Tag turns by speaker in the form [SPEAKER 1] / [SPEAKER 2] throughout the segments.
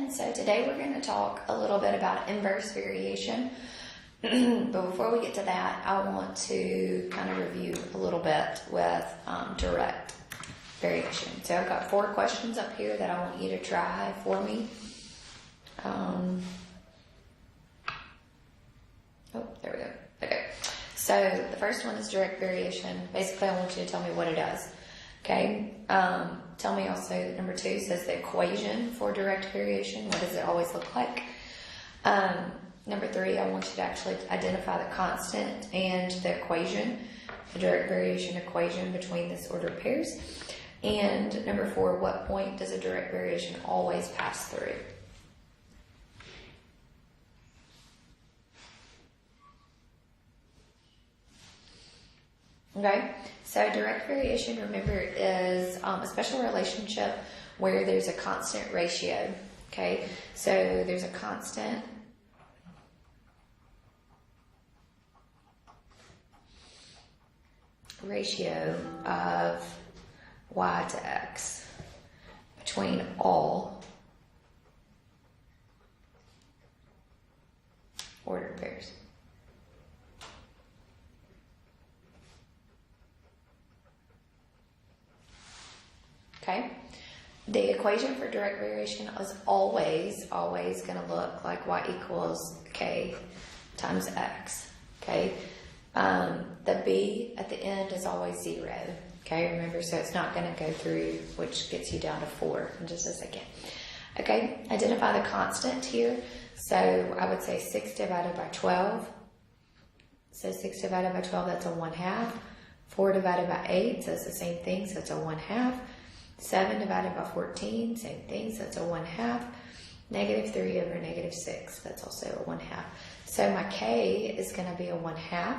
[SPEAKER 1] everyone. So today we're going to talk a little bit about inverse variation. But before we get to that, I want to kind of review a little bit with direct variation. So I've got 4 questions up here that I want you to try for me. There we go. Okay. So the first one is direct variation. Basically, I want you to tell me what it does. Okay. Tell me also, number 2 says the equation for direct variation. What does it always look like? Number 3, I want you to actually identify the constant and the equation, the direct variation equation between this ordered pairs. And number 4, what point does a direct variation always pass through? Okay, so direct variation, remember, is a special relationship where there's a constant ratio. Okay, so there's a constant ratio of y to x between all ordered pairs. Okay, the equation for direct variation is always going to look like y equals k times x. Okay, the b at the end is always 0. Okay, remember, so it's not going to go through, which gets you down to 4 in just a second. Okay, identify the constant here. So I would say 6 divided by 12. So 6 divided by 12, that's a 1/2. 4 divided by 8, so it's the same thing, so it's a 1/2. 7 divided by 14, same thing, so it's a 1/2. -3 over -6, that's also a 1/2. So my k is going to be a 1/2,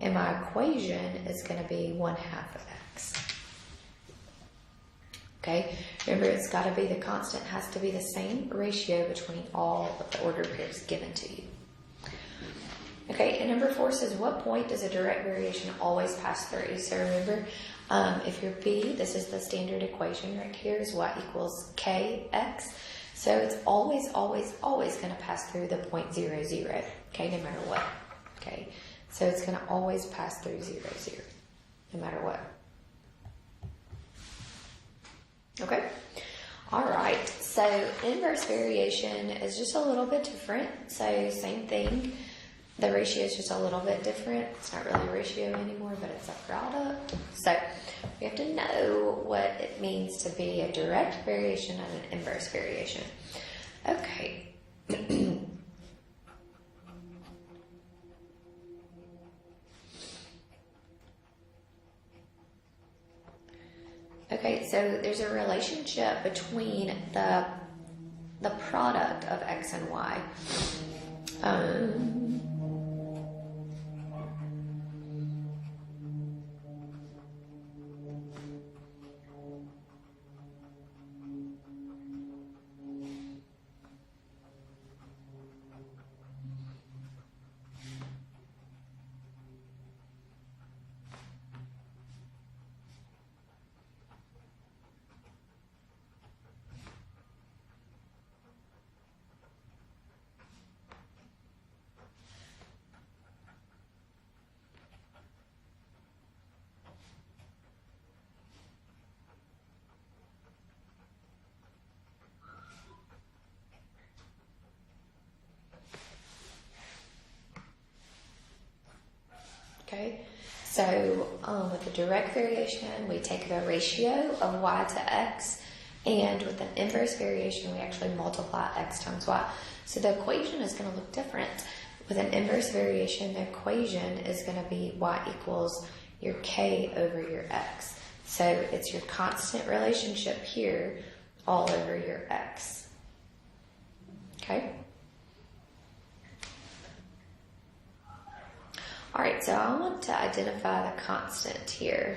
[SPEAKER 1] and my equation is going to be 1/2 of x. Okay, remember, it's got to be, the constant has to be the same ratio between all of the ordered pairs given to you. Okay, and number 4 says, what point does a direct variation always pass through? So remember, if you're b, this is the standard equation right here, is y equals kx. So it's always going to pass through the point 0, 0, okay, no matter what. Okay, so it's going to always pass through 0, 0, no matter what. Okay, all right, so inverse variation is just a little bit different. So same thing. The ratio is just a little bit different. It's not really a ratio anymore, but it's a product. So we have to know what it means to be a direct variation and an inverse variation. Okay. Okay, so there's a relationship between the product of x and y. Okay, so with a direct variation, we take the ratio of y to x, and with an inverse variation, we actually multiply x times y. So the equation is going to look different. With an inverse variation, the equation is going to be y equals your k over your x. So it's your constant relationship here all over your x. Okay? All right, so I want to identify the constant here,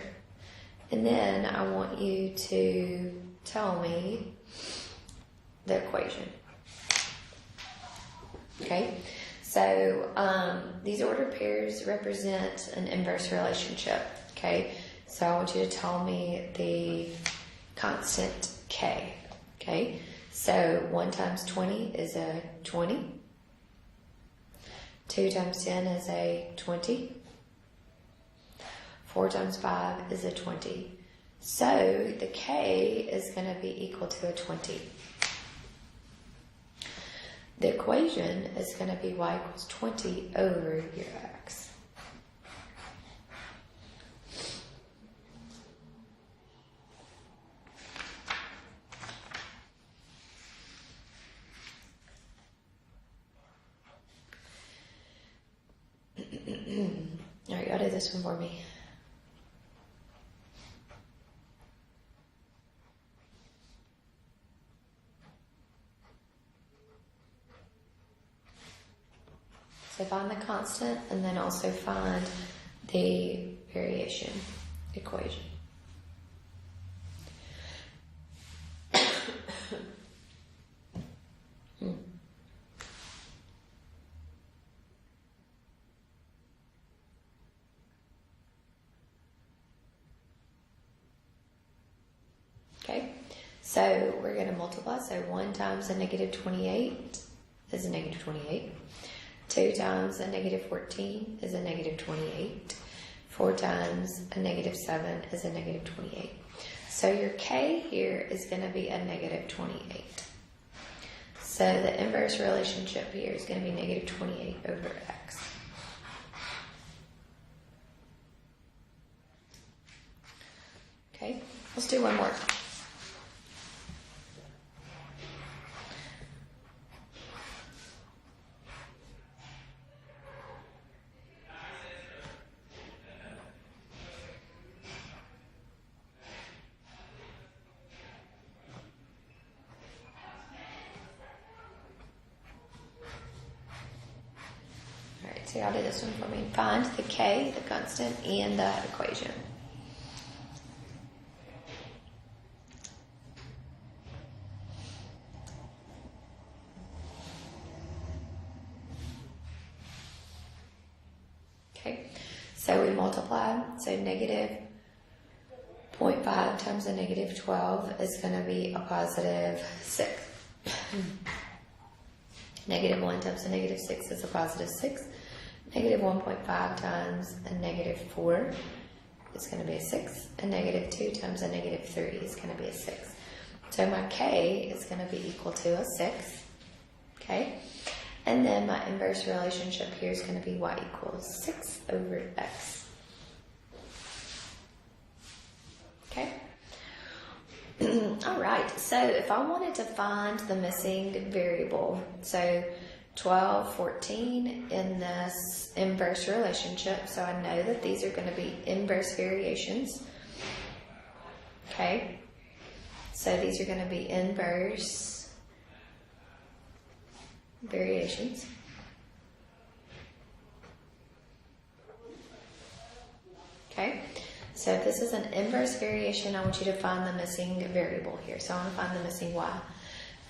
[SPEAKER 1] and then I want you to tell me the equation. Okay, so these ordered pairs represent an inverse relationship. Okay, so I want you to tell me the constant k. Okay, So 1 times 20 is a 20. 2 times 10 is a 20. 4 times 5 is a 20. So the k is going to be equal to a 20. The equation is going to be y equals 20 over your x. All right, y'all do this one for me. So find the constant and then also find the variation equation. Okay, so we're going to multiply. So 1 times a negative 28 is a negative 28. 2 times a negative 14 is a negative 28. 4 times a negative 7 is a negative 28. So your k here is going to be a negative 28. So the inverse relationship here is going to be negative 28 over x. Okay, let's do one more. So y'all do this one for me. Find the k, the constant, and the equation. Okay, so we multiply. So negative 0.5 times a negative 12 is going to be a positive 6. Negative 1 times a negative 6 is a positive 6. Negative 1.5 times a negative 4 is going to be a 6. And negative 2 times a negative 3 is going to be a 6. So my k is going to be equal to a 6. Okay? And then my inverse relationship here is going to be y equals 6 over x. Okay? All right. So if I wanted to find the missing variable, so 12, 14 in this inverse relationship. So I know that these are going to be inverse variations. Okay. So these are going to be inverse variations. Okay. So if this is an inverse variation, I want you to find the missing variable here. So I want to find the missing y.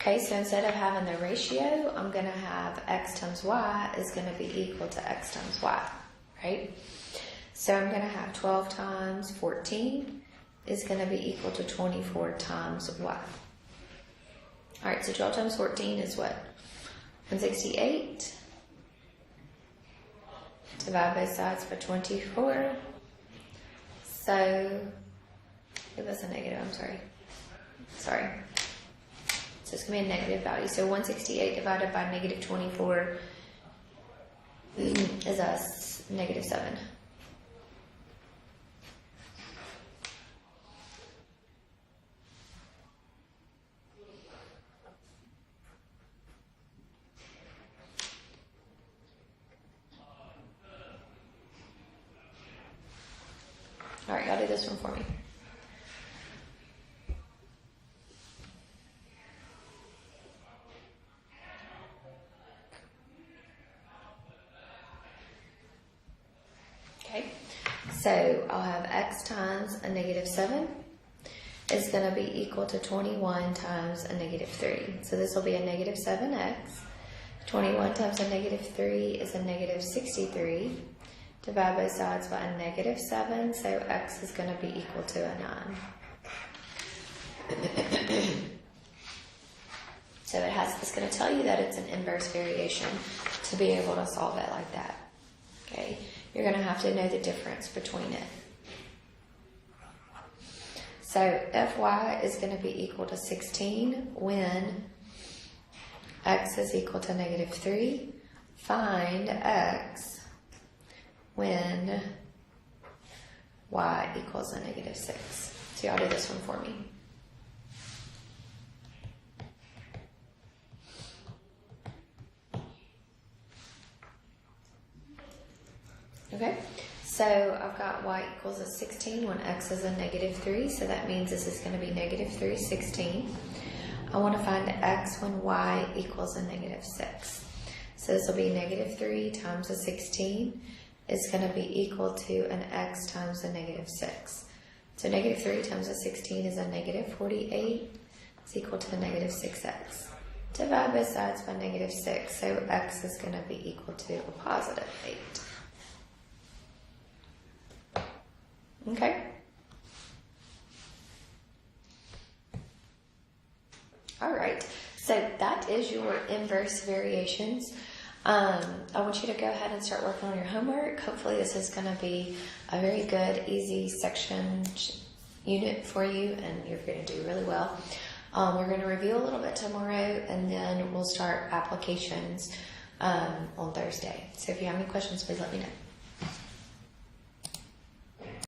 [SPEAKER 1] Okay, so instead of having the ratio, I'm going to have x times y is going to be equal to x times y, right? So I'm going to have 12 times 14 is going to be equal to 24 times y. All right, so 12 times 14 is what? 168. Divide both sides by 24. So, it was a negative, I'm sorry. So it's going to be a negative value. So 168 divided by negative 24 is a negative 7. All right, y'all do this one for me. Okay, so I'll have x times a negative 7 is going to be equal to 21 times a negative 3. So this will be a negative 7x. 21 times a negative 3 is a negative 63. Divide both sides by a negative 7, so x is going to be equal to a 9. So it's going to tell you that it's an inverse variation to be able to solve it like that. Okay, you're going to have to know the difference between it. So if y is going to be equal to 16 when x is equal to negative 3, find x when y equals a negative 6. So y'all do this one for me. Okay, so I've got y equals a 16 when x is a negative 3, so that means this is going to be negative 3 16. I want to find x when y equals a negative 6. So this will be negative 3 times a 16 is going to be equal to an x times a negative 6. So negative 3 times a 16 is a negative 48. It's equal to a negative 6x. Divide both sides by negative 6, so x is going to be equal to a positive 8. Okay. All right. So that is your inverse variations. I want you to go ahead and start working on your homework. Hopefully this is going to be a very good, easy section unit for you, and you're going to do really well. We're going to review a little bit tomorrow, and then we'll start applications on Thursday. So if you have any questions, please let me know.